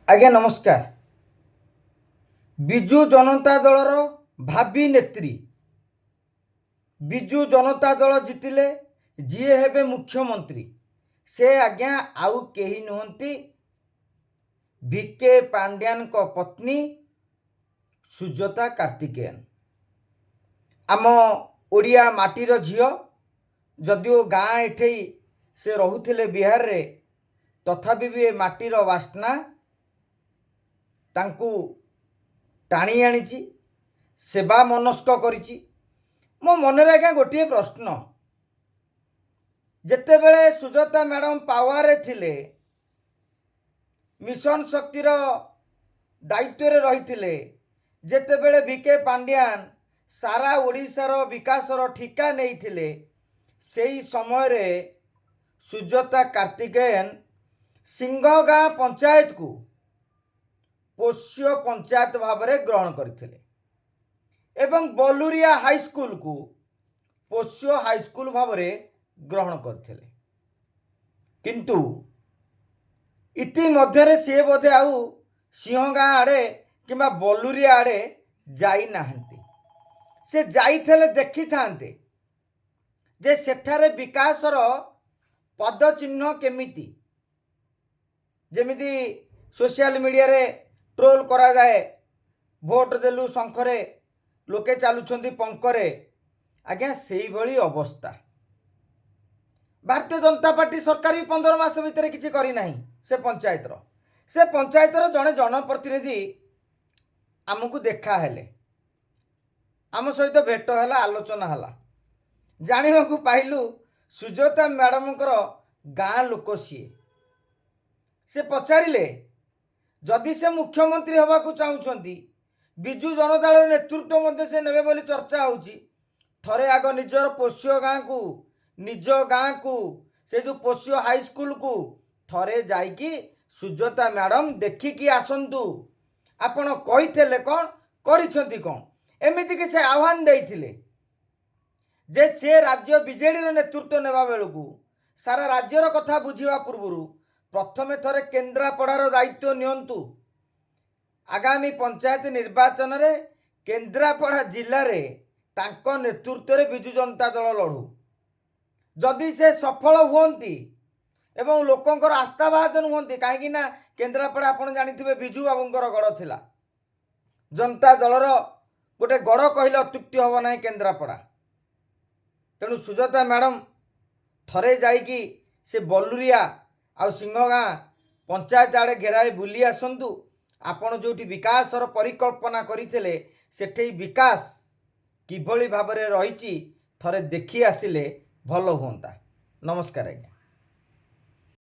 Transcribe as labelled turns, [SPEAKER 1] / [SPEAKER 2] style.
[SPEAKER 1] आज्ञा नमस्कार। विजु जनता दलर भावी नेत्री विजु जनता दल जितिले जी हेबे मुख्यमंत्री से आज्ञा आउ केही नुहंती वीके पांड्यान को पत्नी सुजाता कार्तिकेयन। आम ओडिया माटीर झियो जदिओ गाँ एठे से रहुथिले बिहार रे तथापि भी माटीर वासना तांकु टाणी आनीची सेवा मनस्क करिची। मो मनरे आज्ञा गोटे प्रश्न, जेतेबेले सुजाता मैडम पावर रे थिले मिशन शक्तिर दायित्व रे रहिथिले, जेतेबेले वीके पांड्यान सारा ओडिशार विकासर ठिका नेइथिले, सेही समय रे सुजाता कार्तिकेयन सिंहगाँ पंचायत को पोष्य पंचायत भाव में ग्रहण करथिले एवं बलुरिया हाई स्कूल को पोष्य हाई स्कूल भाव में ग्रहण करथिले। किंतु इति मध्यरे से बोधे आउ सिंहगाँ आड़े किंबा बलुरिया आड़े जाई नाहंती। से जाइथले देखि थांते जे सेठारे विकासर पदचिन्ह केमिति, जेमिति सोशल मीडिया रे ट्रोल करा जाए, भोट देलु शंखरे लोके चालुछंती पंकरे। आज्ञा सेही भली अवस्था। भारतीय जनता पार्टी सरकार भी 15 मास भितर किछि करी नाही। से पंचायतर जड़े जनप्रतिनिधि आमको देखा हेले, आम सहित भेट है, आलोचना है, जाना पाइलु सुजाता मैडम गाँ लोक सी से पचारे जदि से मुख्यमंत्री हवा को चाहूँगी विजु जनता दल नेतृत्व मध्य से नेबे बोली चर्चा होची। थरे आग निजर पोष्य गाँ को निज गाँ को से जो पोष्य हाई स्कूल को थरे जाइकी सुजाता मैडम देखिकी आसंतु, आपण कहिथिले कौन करिसंती कौन, एमिति कि से आह्वान देइथिले जे से राज्य बीजेडी नेतृत्व नेबा बेलू सारा राज्यर कथा बुझिबा पूर्व प्रथमे थरे केन्द्रापड़ार दायित्व नियंतु। आगामी पंचायत निर्वाचन रे केन्द्रापड़ा जिले रे तांको नेतृत्व रे विजु जनता दल लड़ू। जदि से सफल हुअंती एवं लोकंकर आस्थाभाजन हुअंती, कहीं ना केन्द्रापड़ा आपण जानिथिबे विजु बाबूंकर गड़ थिला, जनता दलर गोटे गड़ कहले अत्युक्ति हब ना केन्द्रापड़ा। तेणु सुजाता मैडम थरे जाइकी से बलुरिया आउ सिंहगाँ पंचायत आड़े घेराई बुली आसतु। आपण जोटी विकासर परिकल्पना करथिले सेठे विकास किभली भाव में रही थरे देखी आसिले भल हुंता। नमस्कार आज्ञा।